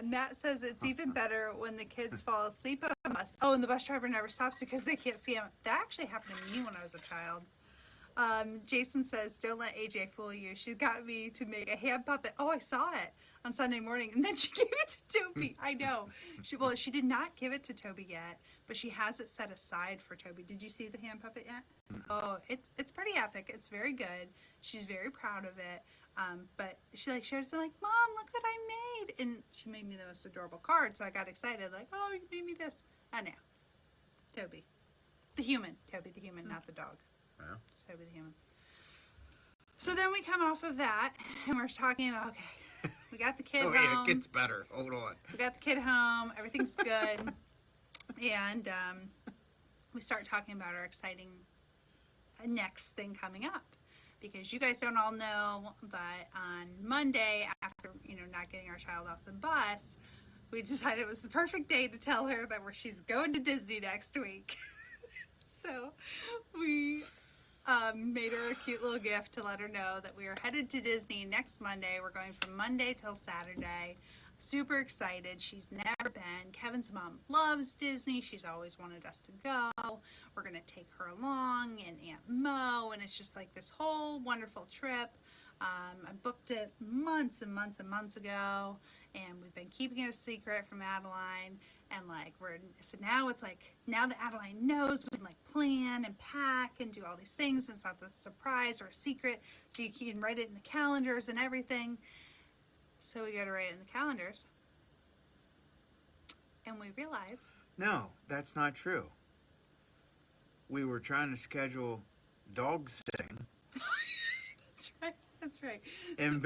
Matt says it's even better when the kids fall asleep on the bus. Oh, and the bus driver never stops because they can't see him. That actually happened to me when I was a child. Jason says, don't let AJ fool you. She got me to make a hand puppet. Oh, I saw it on Sunday morning. And then she gave it to Toby. I know. She did not give it to Toby yet, but she has it set aside for Toby. Did you see the hand puppet yet? Oh, it's pretty epic. It's very good. She's very proud of it. But she like showed it to like, Mom, look what I made. And she made me the most adorable card. So I got excited. Like, oh, you made me this. I know. Toby. The human. Toby the human, not the dog. Yeah. Just Toby the human. So then we come off of that and we're talking about, okay, we got the kid home. Yeah, it gets better. Hold on. We got the kid home. Everything's good. And we start talking about our exciting next thing coming up. Because you guys don't all know, but on Monday, after, not getting our child off the bus, we decided it was the perfect day to tell her that she's going to Disney next week. So we made her a cute little gift to let her know that we are headed to Disney next Monday. We're going from Monday till Saturday. Super excited. She's never been. Kevin's mom loves Disney. She's always wanted us to go. We're going to take her along and Aunt Mo, and it's just like this whole wonderful trip. I booked it months and months and months ago, and we've been keeping it a secret from Adeline. And like now it's like, now that Adeline knows, we can like plan and pack and do all these things. It's not a surprise or a secret, so you can write it in the calendars and everything. So we go to write it in the calendars, and we realize... No, that's not true. We were trying to schedule dog sitting. That's right. And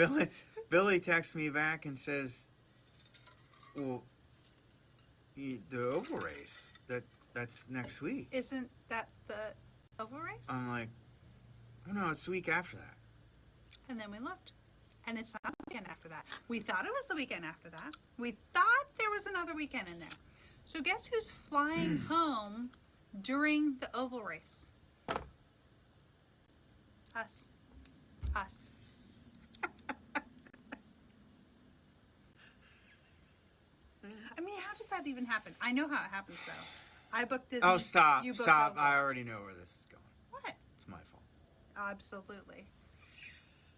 Billy texts me back and says, well, the oval race, that's next week. Isn't that the oval race? I'm like, oh no, it's the week after that. And then we looked. And it's not the weekend after that. We thought it was the weekend after that. We thought there was another weekend in there. So guess who's flying home during the oval race? Us. I mean, how does that even happen? I know how it happens, though. I booked Disney. Oh, stop. I already know where this is going. What? It's my fault. Absolutely.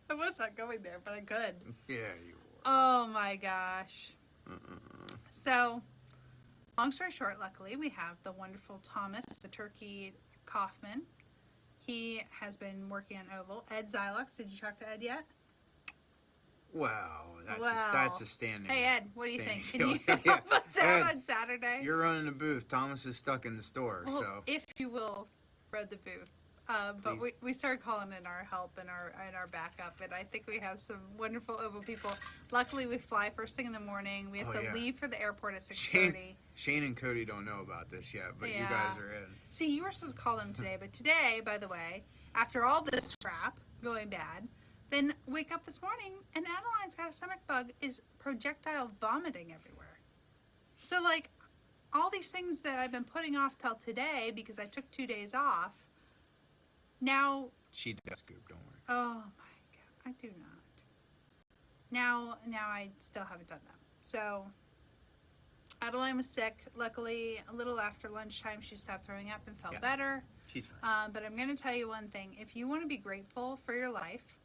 I was not going there, but I could. Yeah, you were. Oh my gosh. So, long story short, luckily, we have the wonderful Thomas, the Turkey Kaufman. He has been working on oval. Ed Xylox, did you talk to Ed yet? Wow, that's Well, a standing. Hey Ed, what do you think? Can you deal. help us out Ed, on Saturday? You're running the booth. Thomas is stuck in the store, Well, so if you will, run the booth. But we started calling in our help and our backup, and I think we have some wonderful oval people. Luckily, we fly first thing in the morning. We have to leave for the airport at 6:30. Shane and Cody don't know about this yet, but Yeah. you guys are in. See, you were supposed to call them today, but today, by the way, after all this crap going bad, then wake up this morning and Adeline's got a stomach bug, is projectile vomiting everywhere. So like, all these things that I've been putting off till today because I took 2 days off. Now She does scoop, don't worry. Oh my god, I do not. Now I still haven't done them. So Adeline was sick. Luckily, a little after lunchtime, she stopped throwing up and felt better. She's fine. But I'm going to tell you one thing. If you want to be grateful for your life,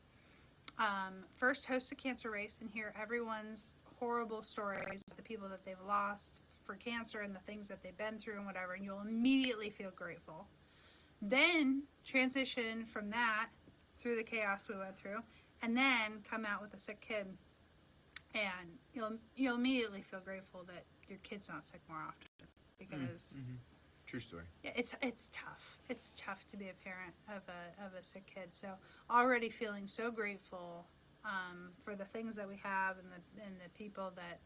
first host a cancer race and hear everyone's horrible stories, the people that they've lost for cancer and the things that they've been through and whatever, and you'll immediately feel grateful. Then transition from that through the chaos we went through, and then come out with a sick kid, and you'll immediately feel grateful that your kid's not sick more often, because True story. yeah, it's tough. It's tough to be a parent of a sick kid. So already feeling so grateful for the things that we have and the people that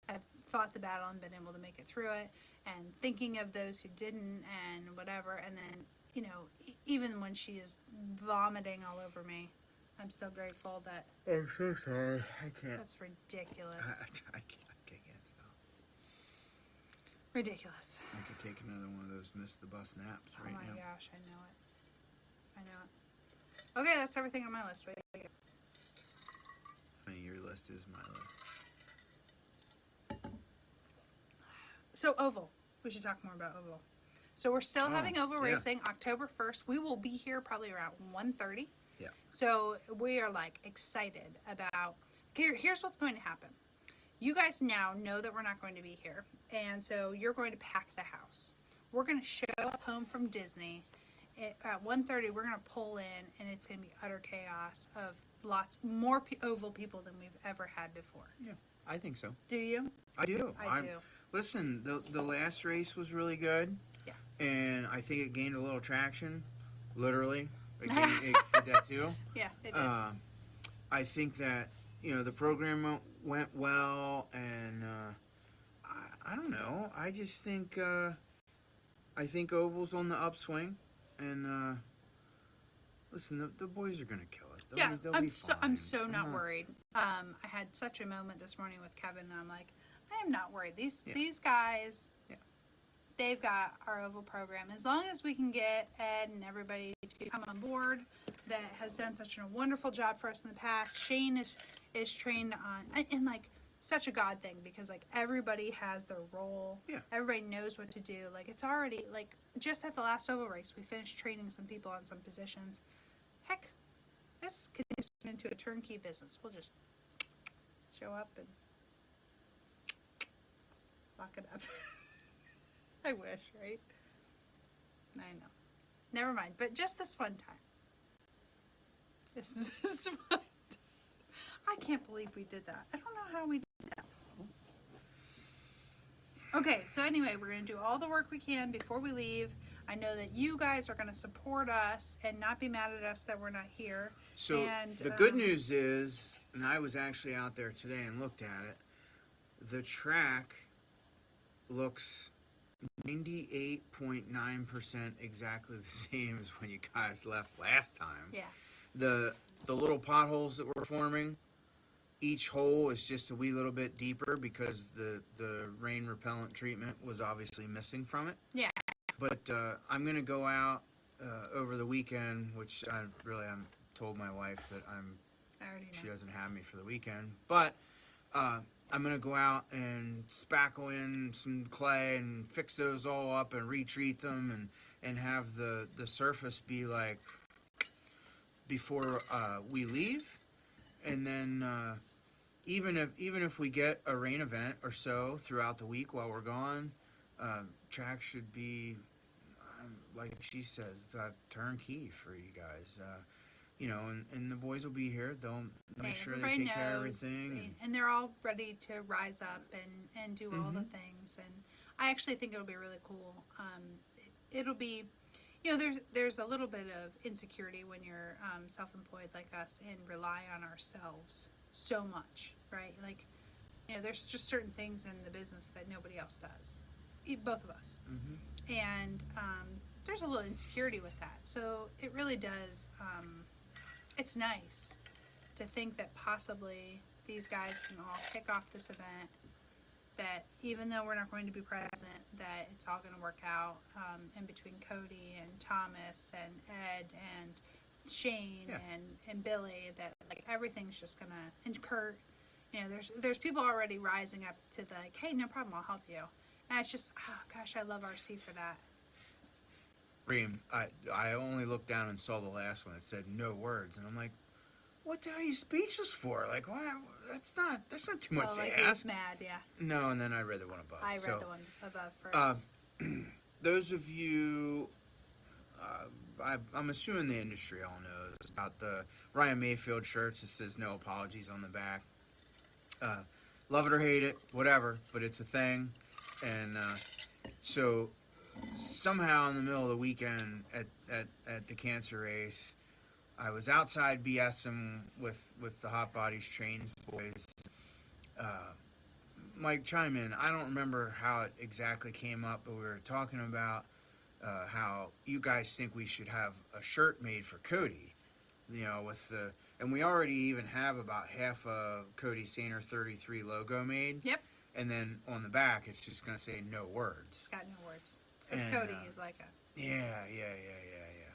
have fought the battle and been able to make it through it, and thinking of those who didn't and whatever, and then. You know, even when she is vomiting all over me, I'm still grateful that. I'm so sorry. I can't. That's ridiculous. I can't stop. Ridiculous. I could take another one of those miss the bus naps right now. Oh my gosh, I know it. Okay, that's everything on my list. Wait. I mean, your list is my list. So oval. We should talk more about oval. So we're still having oval racing October 1st. We will be here probably around 1:30. Yeah. So we are like excited about. Here's what's going to happen. You guys now know that we're not going to be here, and so you're going to pack the house. We're going to show up home from Disney at 1:30. We're going to pull in, and it's going to be utter chaos of lots more oval people than we've ever had before. Yeah, I think so. Do you? I do. I do. Listen, the last race was really good. Yeah. And I think it gained a little traction, literally. It did that too. Yeah, it did. I think that, the program went well, and I don't know. I just think, I think Oval's on the upswing, and listen, the boys are going to kill it. They'll be fine. I'm so not worried. I had such a moment this morning with Kevin, and I'm like, I am not worried. These guys... They've got our oval program. As long as we can get Ed and everybody to come on board that has done such a wonderful job for us in the past. Shane is trained on, and like such a God thing, because like everybody has their role. Yeah. Everybody knows what to do. Like it's already like just at the last oval race, we finished training some people on some positions. Heck, this could turn into a turnkey business. We'll just show up and lock it up. I wish, right? I know. Never mind. But just this one time. This one. I can't believe we did that. I don't know how we did that. Okay, so anyway, we're going to do all the work we can before we leave. I know that you guys are going to support us and not be mad at us that we're not here. So and, the good news is, and I was actually out there today and looked at it, the track looks 98.9% exactly the same as when you guys left last time. Yeah. The little potholes that were forming, each hole is just a wee little bit deeper because the rain repellent treatment was obviously missing from it. Yeah. But I'm going to go out over the weekend, which I really haven't told my wife that I already know. she doesn't have me for the weekend. But I'm going to go out and spackle in some clay and fix those all up and retreat them and have the surface be like before we leave. And then even if we get a rain event or so throughout the week while we're gone, track should be, like she says, turnkey for you guys. You know, and the boys will be here. They'll make sure they take care of everything. And they're all ready to rise up and do all the things. And I actually think it'll be really cool. It'll be, you know, there's a little bit of insecurity when you're self-employed like us and rely on ourselves so much, right? Like, you know, there's just certain things in the business that nobody else does, both of us. And there's a little insecurity with that. So it really does, it's nice to think that possibly these guys can all kick off this event, that even though we're not going to be present, that it's all going to work out in between Cody and Thomas and Ed and Shane and Billy, that like everything's just going to, and Kurt, you know, there's people already rising up to the, like, hey, no problem, I'll help you. And it's just, oh gosh, I love RC for that. Reem, I only looked down and saw the last one. It said no words, and I'm like, what the hell are you speechless for? Like, why? That's not too much to ask. He was mad, yeah. No, and then I read the one above. I read the one above first. Those of you, I'm assuming the industry all knows about the Ryan Mayfield shirts. It says no apologies on the back. Love it or hate it, whatever, but it's a thing. And so somehow in the middle of the weekend at the cancer race, I was outside BSing with the Hot Bodies Trains boys. Mike, chime in. I don't remember how it exactly came up, but we were talking about how you guys think we should have a shirt made for Cody. You know, and we already even have about half a Cody Sainer 33 logo made. Yep. And then on the back, it's just going to say no words. It's got no words. Because Cody is like a... Yeah.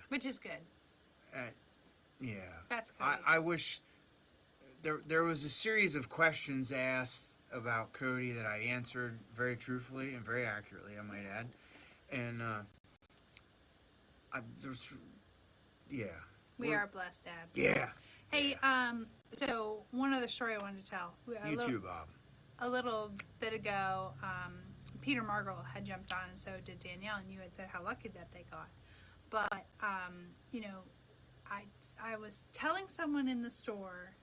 Which is good. Yeah. That's Cody. I wish... There was a series of questions asked about Cody that I answered very truthfully and very accurately, I might add. And We are blessed, Dad. Yeah. Hey, so one other story I wanted to tell. You too, Bob. A little bit ago, Peter Margle had jumped on, and so did Danielle, and you had said how lucky that they got. But, you know, I was telling someone in the store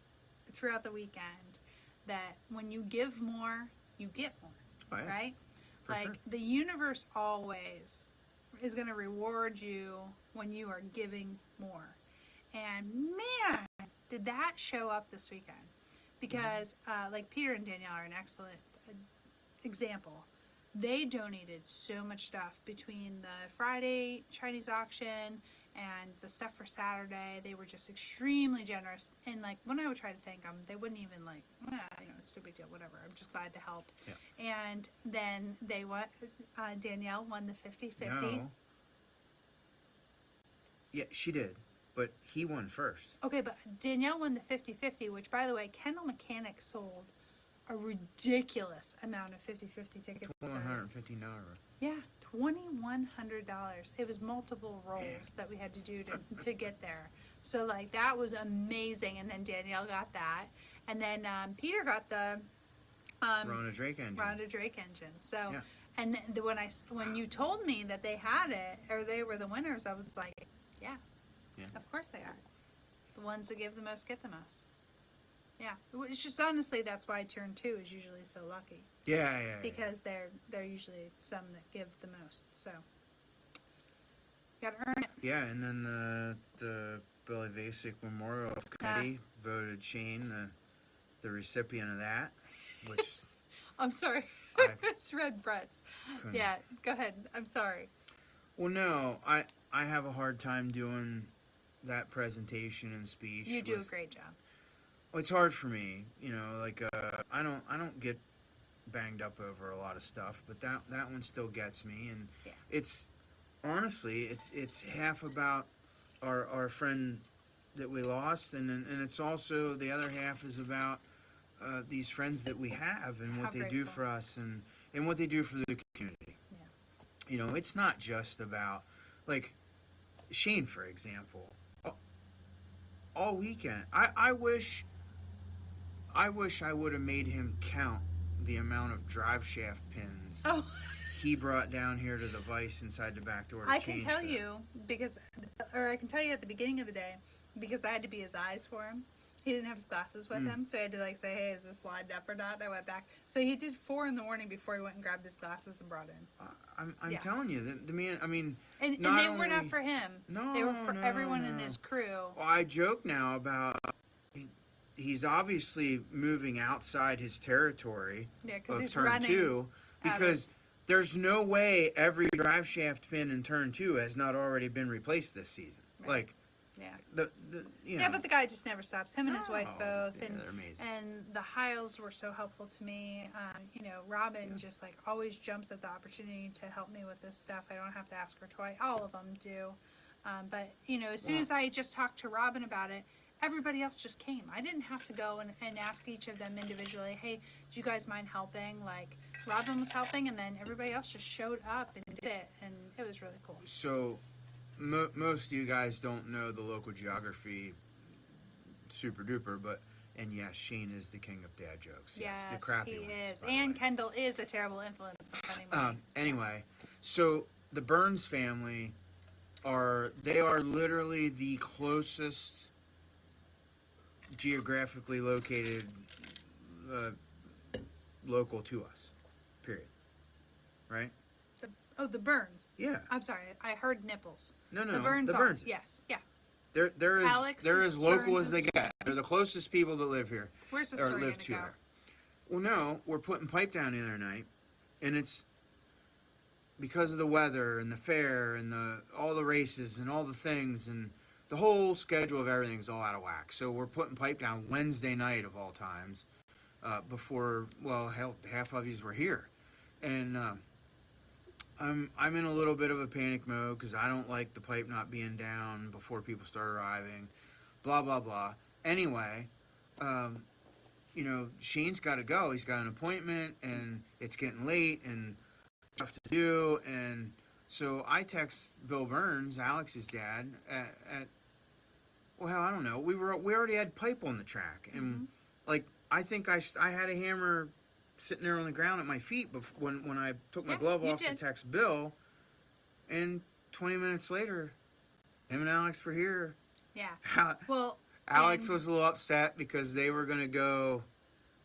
throughout the weekend that when you give more, you get more, right? Like, sure. The universe always is going to reward you when you are giving more. And man, did that show up this weekend. Because, like, Peter and Danielle are an excellent example. They donated so much stuff between the Friday Chinese auction and the stuff for Saturday. They were just extremely generous. And, like, when I would try to thank them, they wouldn't even, like, you know, it's no big deal, whatever. I'm just glad to help. Yeah. And then they won, Danielle won the 50-50. No. Yeah, she did. But he won first. Okay, but Danielle won the 50-50, which, by the way, Kendall Mechanic sold a ridiculous amount of 50-50 tickets. $2,150. Yeah, $2,100. It was multiple rolls that we had to do to get there. So, like, that was amazing. And then Danielle got that. And then Peter got the... Rhonda Drake engine. So, yeah. And when you told me that they had it, or they were the winners, I was like, yeah. Of course they are. The ones that give the most get the most. Yeah. It's just, honestly, that's why turn 2 is usually so lucky. Yeah. Because they're usually some that give the most. So, you gotta earn it. Yeah, and then the Billy Vasic Memorial Committee voted Shane the recipient of that, which... I'm sorry. I just read Brett's. Yeah, go ahead. I'm sorry. Well, no, I have a hard time doing that presentation and speech. You do a great job. Well, it's hard for me, you know. Like I don't get banged up over a lot of stuff, but that one still gets me, and it's honestly it's half about our friend that we lost, and it's also the other half is about these friends that we have and what they do for us and what they do for the community. Yeah. You know, it's not just about, like, Shane, for example. All weekend, I wish I would have made him count the amount of drive shaft pins he brought down here to the vise inside the back door to I can change tell them. you because, or I can tell you at the beginning of the day because I had to be his eyes for him. He didn't have his glasses with him, so I had to like say, "Hey, is this lined up or not?" I went back, so he did 4 in the morning before he went and grabbed his glasses and brought in. I'm Yeah. telling you, the man. I mean, And not they were not only- for him. No, They were for no, everyone in no. his crew. Well, I joke now about he's obviously moving outside his territory Yeah, because of he's turn running. 2 because there's no way every drive shaft pin in turn 2 has not already been replaced this season. Right. Like Yeah. the you know. Yeah, but the guy just never stops. Him and his wife No, both, yeah, and they're amazing. and the Hiles were so helpful to me. You know, Robin just like always jumps at the opportunity to help me with this stuff. I don't have to ask her twice. All of them do, but you know, as soon as I just talked to Robin about it, everybody else just came. I didn't have to go and ask each of them individually. Hey, do you guys mind helping? Like Robin was helping, and then everybody else just showed up and did it, and it was really cool. So most of you guys don't know the local geography super duper, but and yes, Shane is the king of dad jokes. Yes, the crappy he ones, is, by the and way. Kendall is a terrible influence. on spending money. Anyway, so the Burns family they are literally the closest geographically located local to us. Period. Right? Oh, the Burns. Yeah. I'm sorry, I heard nipples. No, The Burns the are. Burnses. Yes, yeah. They're Alex as local Burns as they is- get. They're the closest people that live here. Where's the or story live gonna to go? here. Well, no, we're putting pipe down the other night, and it's because of the weather and the fair and all the races and all the things and the whole schedule of everything's all out of whack. So we're putting pipe down Wednesday night of all times, before hell, half of yous were here, and I'm in a little bit of a panic mode because I don't like the pipe not being down before people start arriving, blah blah blah. Anyway, you know, Shane's got to go. He's got an appointment, and it's getting late, and stuff to do, and so I text Bill Burns, Alex's dad, I don't know. We already had pipe on the track, and like I think I had a hammer sitting there on the ground at my feet when I took my glove you off to did. text Bill, and 20 minutes later, him and Alex were here. Yeah. Well, Alex and was a little upset because they were gonna go.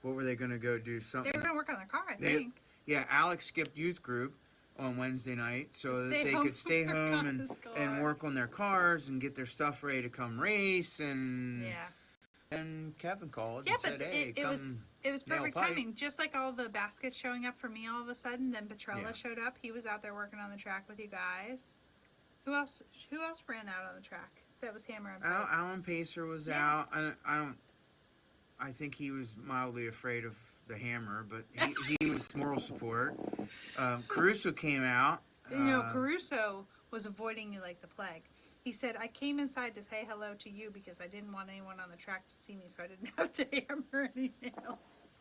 What were they gonna go do? Something. they were gonna work on their car, I think. Yeah, Alex skipped youth group on Wednesday night so that Stay they home could stay work home on and his car. work on their cars and get their stuff ready to come race. And Yeah. and Kevin called Yeah, and but said, "Hey, it come was nail perfect pipe." timing. Just like all the baskets showing up for me all of a sudden, then Petrella Yeah. showed up. He was out there working on the track with you guys. Who else ran out on the track? That was Hammer and Pipe. Alan Pacer was Yeah. out. I think he was mildly afraid of the hammer, but he was moral support. Caruso came out. You know, Caruso was avoiding you like the plague. He said, I came inside to say hello to you because I didn't want anyone on the track to see me, so I didn't have to hammer any nails.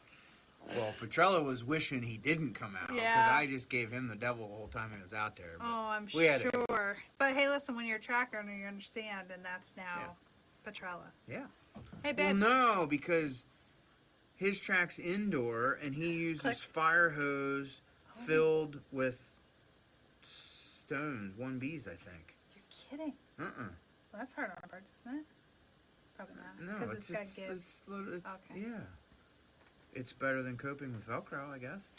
Well, Petrella was wishing he didn't come out because Yeah. I just gave him the devil the whole time he was out there. But Oh, I'm we had sure. But hey, listen, when you're a track owner, you understand, and that's now Petrella. Yeah. Hey, Well, babe. no, because his track's indoor and he uses Click. fire hose filled with stone, 1Bs, I think. You're kidding. Well, Well, that's hard on parts, isn't it? Probably not. no, Because it's got to give. Okay. yeah. It's better than coping with Velcro, I guess.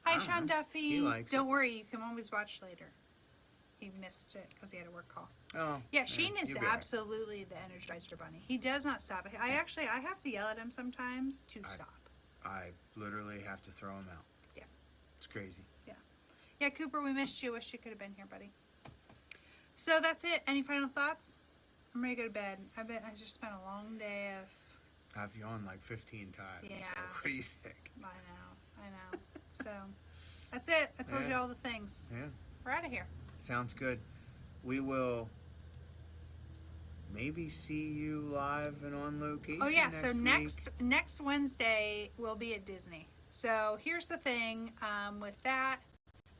Hi, I don't Sean know. Duffy. He likes Don't worry, you can always watch later. He missed it because he had a work call. Oh, Yeah, Shane is you'll be all right. absolutely the Energizer Bunny. He does not stop. I have to yell at him sometimes to stop. I literally have to throw him out. Yeah. It's crazy. Yeah, Cooper, we missed you. Wish you could have been here, buddy. So that's it. Any final thoughts? I'm ready to go to bed. I just spent a long day of. I've yawned like 15 times. Yeah. So what do you think? I know. So that's it. I told you all the things. Yeah. We're out of here. Sounds good. We will maybe see you live and on location. Oh yeah, so week. next Wednesday we'll be at Disney. So here's the thing, with that,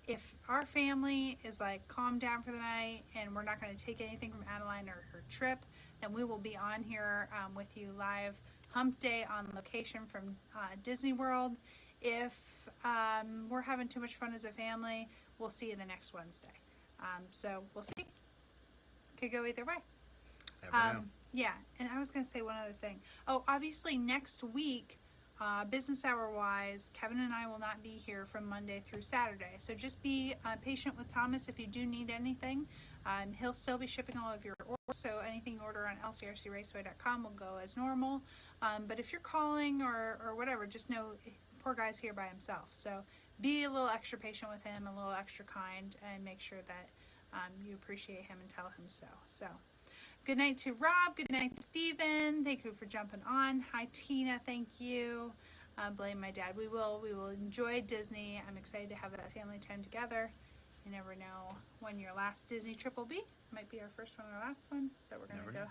if our family is like calmed down for the night and we're not going to take anything from Adeline or her trip, then we will be on here with you live Hump Day on location from Disney World. If we're having too much fun as a family, we'll see you the next Wednesday. So we'll see. Could go either way. Never know. Yeah, and I was going to say one other thing. Oh, obviously next week, business hour wise, Kevin and I will not be here from Monday through Saturday. So just be patient with Thomas if you do need anything. He'll still be shipping all of your orders, so anything you order on LCRCRaceway.com will go as normal. But if you're calling or whatever, just know poor guy's here by himself. So be a little extra patient with him, a little extra kind, and make sure that you appreciate him and tell him so. So good night to Rob. Good night to Steven. Thank you for jumping on. Hi, Tina. Thank you. Blame my dad. We will enjoy Disney. I'm excited to have that family time together. You never know when your last Disney trip will be. Might be our first one or last one. So we're going to go have